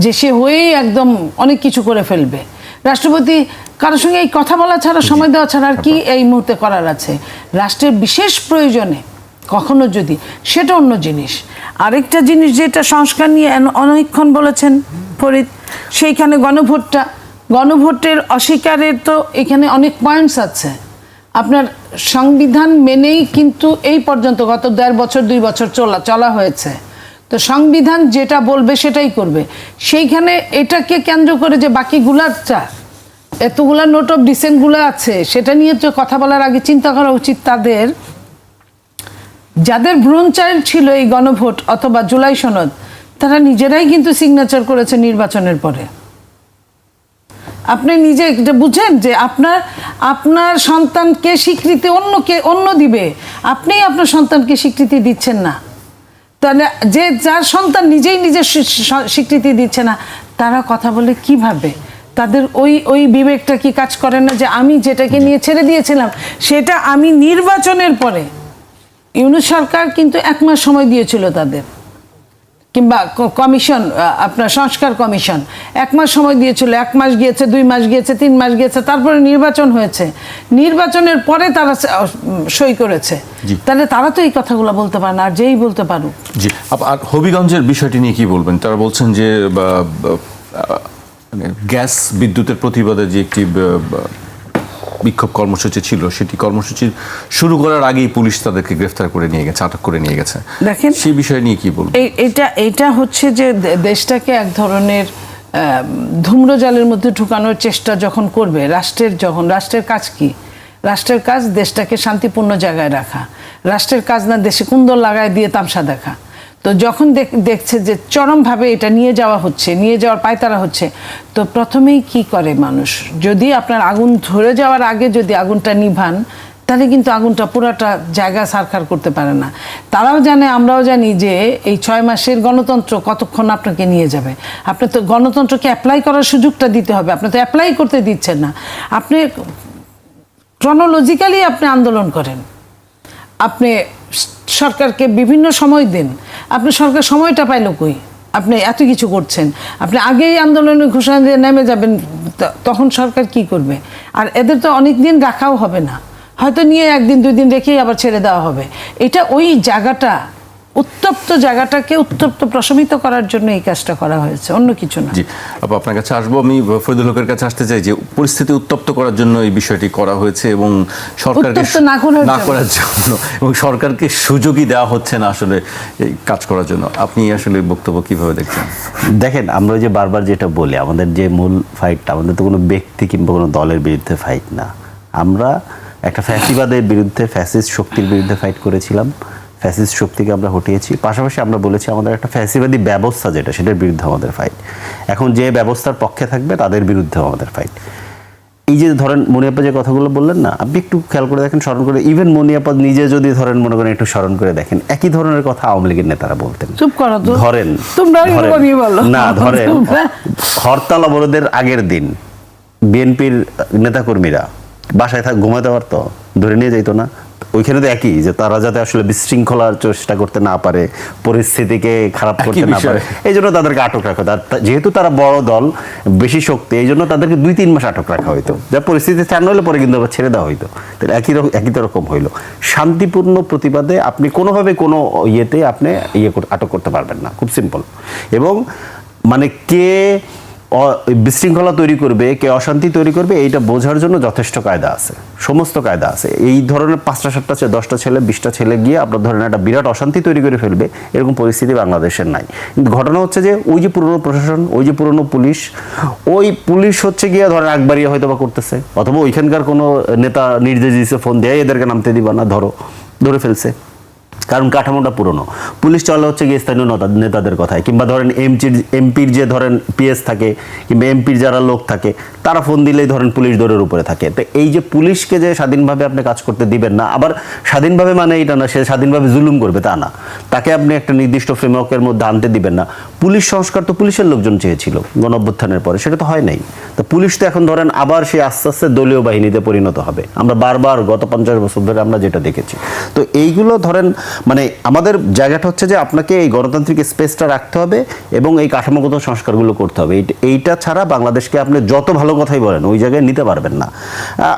যে সে হয়েই একদম অনেক কিছু করে ফেলবে। রাষ্ট্রপতি কারোর সঙ্গে এই কথা বলা ছাড়া, সময় দেওয়া ছাড়া আর কি এই মুহূর্তে করার আছে? রাষ্ট্রের বিশেষ প্রয়োজনে কখনো যদি, সেটা অন্য জিনিস। আরেকটা জিনিস যেটা সংস্কার নিয়ে অনেকক্ষণ বলেছেন ফরিদ, সেইখানে গণভোটের অস্বীকারের তো এখানে অনেক পয়েন্টস আছে। আপনার সংবিধান মেনেই কিন্তু এই পর্যন্ত গত 1.5 বছর 2 বছর চলা হয়েছে, তো সংবিধান যেটা বলবে সেটাই করবে। সেইখানে এটাকে কেন্দ্র করে যে বাকিগুলাটা এতগুলা নোট অফ ডিসেন্টগুলো আছে, সেটা নিয়ে তো কথা বলার আগে চিন্তা করা উচিত তাদের, যাদের ব্রোনচাইল্ড ছিল এই গণভোট অথবা জুলাই সনদ, তারা নিজেরাই কিন্তু সিগনেচার করেছে নির্বাচনের পরে। আপনি নিজে এটা বুঝেন যে আপনার সন্তানকে স্বীকৃতি অন্য দিবে, আপনিই আপনার সন্তানকে স্বীকৃতি দিচ্ছেন না, তাহলে যার সন্তান নিজেই নিজের স্বীকৃতি দিচ্ছে না, তারা কথা বলে কিভাবে? তাদের ওই বিবেকটা কি কাজ করে না যে আমি যেটাকে নিয়ে ছেড়ে দিয়েছিলাম সেটা আমি নির্বাচনের পরে, ইউনূস সরকার কিন্তু 1 মাস সময় দিয়েছিল তাদের, কিংবা কমিশন, আপনার সংস্কার কমিশন 1 মাস সময় দিয়েছিল, 1 মাস গিয়েছে, 2 মাস গিয়েছে, 3 মাস গিয়েছে, তারপরে নির্বাচন হয়েছে, নির্বাচনের পরে তারা সই করেছে। তাহলে তারা তো এই কথাগুলো বলতে পারে না, আর যেই বলতে পারুক। জি, আর হবিগঞ্জের বিষয়টি নিয়ে কি বলবেন? তারা বলছেন যে গ্যাস বিদ্যুতের প্রতিবাদে যে একটি বিক্ষোভ কর্মসূচি ছিল, সেটি কর্মসূচি শুরু করার আগেই পুলিশ তাদেরকে গ্রেফতার করে নিয়ে গেছে, আটক করে নিয়ে গেছে। দেখেন, সেই বিষয় নিয়ে কি বলবেন? এটা হচ্ছে যে দেশটাকে এক ধরনের ধূম্রজালের মধ্যে ঢুকানোর চেষ্টা যখন করবে রাষ্ট্রের কাজ কি? রাষ্ট্রের কাজ দেশটাকে শান্তিপূর্ণ জায়গায় রাখা, রাষ্ট্রের কাজ না দেশে কুন্দর লাগায় দিয়ে তামসা দেখা। তো যখন দেখছে যে চরমভাবে এটা নিয়ে যাওয়ার পায়তারা হচ্ছে, তো প্রথমেই কি করে মানুষ, যদি আপনার আগুন ধরে যাওয়ার আগে যদি আগুনটা নিভান, তাহলে কিন্তু আগুনটা পুরাটা জায়গা সারখার করতে পারে না। তারাও জানে, আমরাও জানি যে এই 6 মাসের গণতন্ত্র কতক্ষণ আপনাকে নিয়ে যাবে। আপনি তো গণতন্ত্রকে অ্যাপ্লাই করার সুযোগটা দিতে হবে, আপনি তো অ্যাপ্লাই করতে দিচ্ছেন না। আপনি ক্রনোলজিক্যালি আপনি আন্দোলন করেন, আপনি সরকারকে বিভিন্ন সময় দিন, আপনি সরকার সময়টা পাইল কই? আপনি এত কিছু করছেন, আপনি আগেই আন্দোলনের ঘোষণা দিয়ে নেমে যাবেন, তখন সরকার কি করবে? আর এদের তো অনেক দিন রাখাও হবে না, হয়তো নিয়ে 1 দিন 2 দিন রেখেই আবার ছেড়ে দেওয়া হবে। এটা ওই জায়গাটা, উত্তপ্ত জায়গাটাকে উত্তপ্ত প্রশমিত করার জন্য এই কাজটা করা হয়েছে, অন্য কিছু না। জি, আপনার কাছে আসবো। আমি ফরিদুল হকের কাছে আসতে চাই যে পরিস্থিতি উত্তপ্ত করার জন্য এই বিষয়টি করা হয়েছে এবং সরকারকে না করার জন্য এবং সরকারকে সুযোগই দেওয়া হচ্ছে না আসলে এই কাজ করার জন্য। আপনি আসলে বক্তব্য কিভাবে দেখছেন? দেখেন, আমরা যে বারবার যেটা বলি, আমাদের যে মূল ফাইটটা, আমাদের তো কোনো ব্যক্তি কিংবা কোনো দলের বিরুদ্ধে ফাইট না। আমরা একটা ফ্যাসিবাদের বিরুদ্ধে, ফ্যাসিস্ট শক্তির বিরুদ্ধে ফাইট করেছিলাম, ফ্যাসিস্ট শক্তিকে আমরা হটিয়েছি। পাশাপাশি আমরা বলেছি আমাদের একটা ফ্যাসিবাদী ব্যবস্থা যেটা, সেটার বিরুদ্ধে আমাদের ফাইট। এখন যে ব্যবস্থার পক্ষে থাকবে তাদের বিরুদ্ধেও আমাদের ফাইট। এই যে ধরেন মনিয়াপ্পা যে কথাগুলো বললেন না, আপনি একটু খেয়াল করে দেখেন, স্মরণ করে, ইভেন মনিয়াপ্পা নিজে যদি ধরেন মনে করেন একটু স্মরণ করে দেখেন, একই ধরনের কথা আওয়ামী লীগের নেতারা বলতেন। চুপ করো তো, ধরেন না, ধরেন হরতাল অবরোধের আগের দিন বিএনপির নেতাকর্মীরা বাসায় ঘুমাতে পারতো, ধরে নিয়ে যাইতো না? ওইখানে তো একই, যে তারা যাতে আসলে বিশৃঙ্খলার চেষ্টা করতে না পারে, পরিস্থিতিকে খারাপ করতে না পারে, এই জন্য তাদেরকে আটক রাখা হতো। যেহেতু তারা বড় দল, বেশি শক্তি, এই জন্য তাদেরকে 2-3 মাস আটক রাখা হইতো, যা পরিস্থিতি চান হলে পরে কিন্তু আবার ছেড়ে দেওয়া হইতো। তাহলে একই রকম হইলো। শান্তিপূর্ণ প্রতিবাদে আপনি কোনোভাবে কোনো ইয়েতে আপনি আটক করতে পারবেন না, খুব সিম্পল। এবং মানে কে বিশৃঙ্খলা তৈরি করবে, কে অশান্তি তৈরি করবে, এইটা বোঝার জন্য যথেষ্ট কায়দা আছে, সমস্ত কায়দা আছে। এই ধরনের 5টা 7টা 10টা ছেলে 20টা ছেলে গিয়ে আপনার ধরেন একটা বিরাট অশান্তি তৈরি করে ফেলবে, এরকম পরিস্থিতি বাংলাদেশের নাই। কিন্তু ঘটনা হচ্ছে যে ওই যে পুরনো প্রশাসন, ওই যে পুরনো পুলিশ হচ্ছে গিয়ে ধরেন একবারই হয়তো বা করতেছে, অথবা ওইখানকার কোনো নেতা নির্দেশ দিয়েছে ফোন দিয়ে এদেরকে নামতে দিবা না, ধরে ফেলছে। কারণ কাঠামোটা পুরনো। পুলিশ চলে হচ্ছে গিয়ে স্থানীয় নেতাদের কথায়, কিংবা ধরেন এমপির যে ধরেন পিএস থাকে কিংবা এমপির যারা লোক থাকে তারা ফোন দিলেই ধরেন পুলিশ দৌড়ের উপরে থাকে। তো এই যে পুলিশকে যে স্বাধীনভাবে আপনি কাজ করতে দিবেন না, আবার স্বাধীনভাবে মানে এটা না সে স্বাধীনভাবে জুলুম করবে তা না, তাকে আপনি একটা নির্দিষ্ট ফ্রেমওয়ার্কের মধ্যে আনতে দিবেন না। পুলিশ সংস্কার তো পুলিশের লোকজন চেয়েছিল গণঅভ্যুত্থানের পরে, সেটা তো হয় নাই। তো পুলিশ তো এখন ধরেন আবার সে আস্তে আস্তে দলীয় বাহিনীতে পরিণত হবে। আমরা বারবার গত 50 বছর ধরে আমরা যেটা দেখেছি। তো এইগুলো ধরেন মানে আমাদের জায়গাটা হচ্ছে যে আপনাকে এই গণতান্ত্রিক স্পেসটা রাখতে হবে এবং এই কাঠামোগত সংস্কারগুলো করতে হবে। এইটা ছাড়া বাংলাদেশকে আপনি যত ভালো কথাই বলেন ওই জায়গায় নিতে পারবেন না।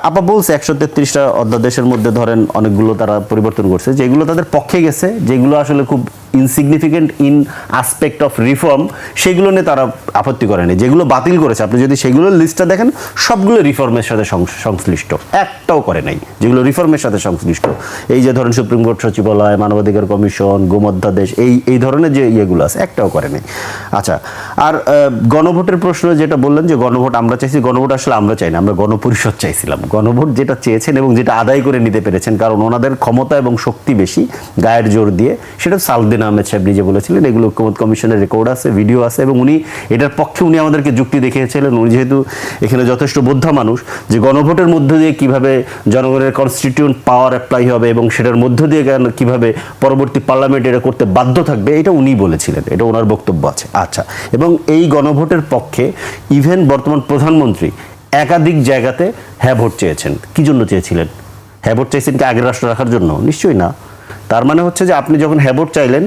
আপা বলছে 133টা অধ্যাদেশের মধ্যে ধরেন অনেকগুলো তারা পরিবর্তন করছে, যেগুলো তাদের পক্ষে গেছে, যেগুলো আসলে খুব insignificant in aspect of reform, সেগুলো নিয়ে তারা আপত্তি করেনি। যেগুলো বাতিল করেছে আপনি যদি সেগুলোর লিস্টটা দেখেন, সবগুলো রিফর্মের সাথে সংশ্লিষ্ট, একটাও করে নাই যেগুলো রিফর্মের সাথে সংশ্লিষ্ট। এই যে ধরেন সুপ্রিম কোর্ট সচিবালয়, মানবাধিকার কমিশন, গোমধ্যাদেশ, এই ধরনের যে ইয়েগুলো আছে একটাও করে নাই। আচ্ছা, আর গণভোটের প্রশ্ন যেটা বললেন যে গণভোট আমরা চাইছি, গণভোট আসলে আমরা চাই না, আমরা গণপরিষদ চাইছিলাম। গণভোট যেটা চেয়েছেন এবং যেটা আদায় করে নিতে পেরেছেন, কারণ ওনাদের ক্ষমতা এবং শক্তি বেশি, গায়ের জোর দিয়ে, সেটা সালউদ্দিন আহমেদ সাহেব নিজে বলেছিলেন। এগুলো ঐক্যমত্য কমিশনের রেকর্ড আছে, ভিডিও আছে, এবং উনি এটার পক্ষে উনি আমাদেরকে যুক্তি দেখিয়েছিলেন। উনি যেহেতু এখানে যথেষ্ট বোদ্ধা মানুষ, যে গণভোটের মধ্য দিয়ে কিভাবে জনগণের কনস্টিটিউন্ট পাওয়ার অ্যাপ্লাই হবে এবং সেটার মধ্য দিয়ে কিভাবে পরবর্তী পার্লামেন্ট এটা করতে বাধ্য থাকবে, এটা উনি বলেছিলেন, এটা ওনার বক্তব্য আছে। আচ্ছা, এবং এই গণভোটের পক্ষে ইভেন বর্তমান প্রধানমন্ত্রী একাধিক জায়গাতে হ্যাঁ ভোট চেয়েছেন। কি জন্য চেয়েছিলেন? হ্যাঁ ভোট চাইছেন কি আগের রাষ্ট্র রাখার জন্য? নিশ্চয়ই না। তার মানে হচ্ছে যে আপনি যখন হ্যাঁ ভোট চাইলেন,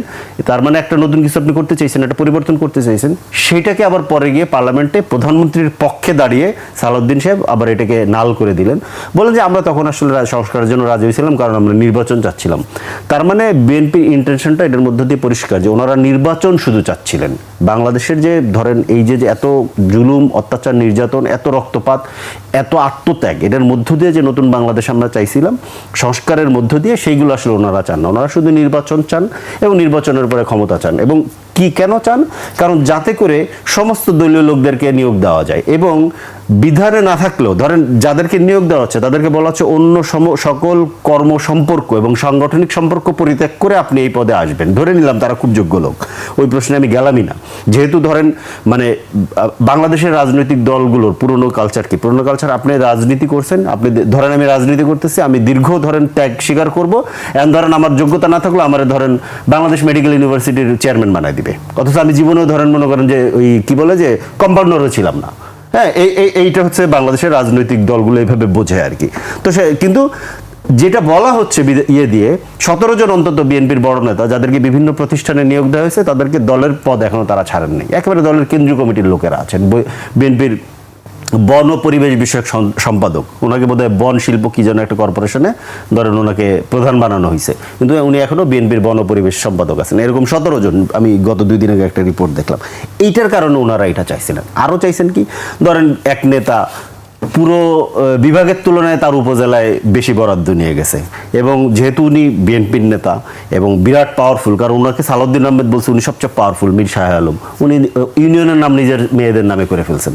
তার মানে একটা নতুন কিছু আপনি করতে চাইছেন, একটা পরিবর্তন করতে চাইছেন, সেটাকে আবার পরে গিয়ে পার্লামেন্টে প্রধানমন্ত্রীর পক্ষে দাঁড়িয়ে সালাউদ্দিন সাহেব আবার এটাকে নাল করে দিলেন। বলেন যে আমরা তখন আসলে সংস্কারের জন্য রাজি হয়েছিলাম, কারণ আমরা নির্বাচন চাচ্ছিলাম। তার মানে বিএনপির ইন্টেনশনটা এটার মধ্য দিয়ে পরিষ্কার যে ওনারা নির্বাচন শুধু চাচ্ছিলেন। বাংলাদেশের যে ধরেন এই যে এত জুলুম, অত্যাচার, নির্যাতন, এত রক্তপাত, এত আত্মত্যাগ, এটার মধ্য দিয়ে যে নতুন বাংলাদেশ আমরা চাইছিলাম সংস্কারের মধ্য দিয়ে, সেইগুলো আসলে ওনারা চান না। ওনারা শুধু নির্বাচন চান এবং নির্বাচনের পরে ক্ষমতা চান। এবং কেন চান? কারণ যাতে করে সমস্ত দলীয় লোকদেরকে নিয়োগ দেওয়া যায়, এবং বিধানে না থাকলেও ধরেন যাদেরকে নিয়োগ দেওয়া হচ্ছে তাদেরকে বলা হচ্ছে অন্য সকল কর্ম সম্পর্ক এবং সাংগঠনিক সম্পর্ক পরিত্যাগ করে আপনি এই পদে আসবেন। ধরে নিলাম তারা খুব যোগ্য লোক, ওই প্রশ্নে আমি গেলামই না। যেহেতু ধরেন মানে বাংলাদেশের রাজনৈতিক দলগুলোর পুরনো কালচার কি? পুরনো কালচার, আপনি রাজনীতি করছেন, আপনি ধরেন আমি রাজনীতি করতেছি, আমি দীর্ঘ ধরেন ত্যাগ স্বীকার করবো, এখন ধরেন আমার যোগ্যতা না থাকলেও আমার ধরেন বাংলাদেশ মেডিকেল ইউনিভার্সিটির চেয়ারম্যান বানায় দিবে, অথচ আমি জীবনেও ধরেন মনে করেন যে ওই কি বলে যে কম্পাউন্ডারও ছিলাম না। হ্যাঁ, এইটা হচ্ছে বাংলাদেশের রাজনৈতিক দলগুলো এইভাবে বোঝে আর কি। তো কিন্তু যেটা বলা হচ্ছে ইয়ে দিয়ে 17 জন অন্তত বিএনপির বড় নেতা যাদেরকে বিভিন্ন প্রতিষ্ঠানে নিয়োগ দেওয়া হয়েছে, তাদেরকে দলের পদ এখনো তারা ছাড়েননি। একেবারে দলের কেন্দ্রীয় কমিটির লোকেরা আছেন। বিএনপির বন ও পরিবেশ বিষয়ক সম্পাদক, ওনাকে বোধহয় বন শিল্প কি যেন একটা কর্পোরেশনে ধরেন ওনাকে প্রধান বানানো হয়েছে, কিন্তু উনি এখনো বিএনপির বন ও পরিবেশ সম্পাদক আছেন। এরকম 17 জন, আমি গত 2 দিন আগে একটা রিপোর্ট দেখলাম। এইটার কারণে ওনারা এটা চাইছিলেন। আরও চাইছেন কি, ধরেন এক নেতা পুরো বিভাগের তুলনায় তার উপজেলায় বেশি বরাদ্দ নিয়ে গেছে, এবং যেহেতু উনি বিএনপির নেতা এবং বিরাট পাওয়ারফুল, কারণ ওনাকে সালাউদ্দিন আহমেদ বলছে উনি সবচেয়ে পাওয়ারফুল, মীর শাহ আলম, উনি ইউনিয়নের নাম নিজের মেয়েদের নামে করে ফেলছেন।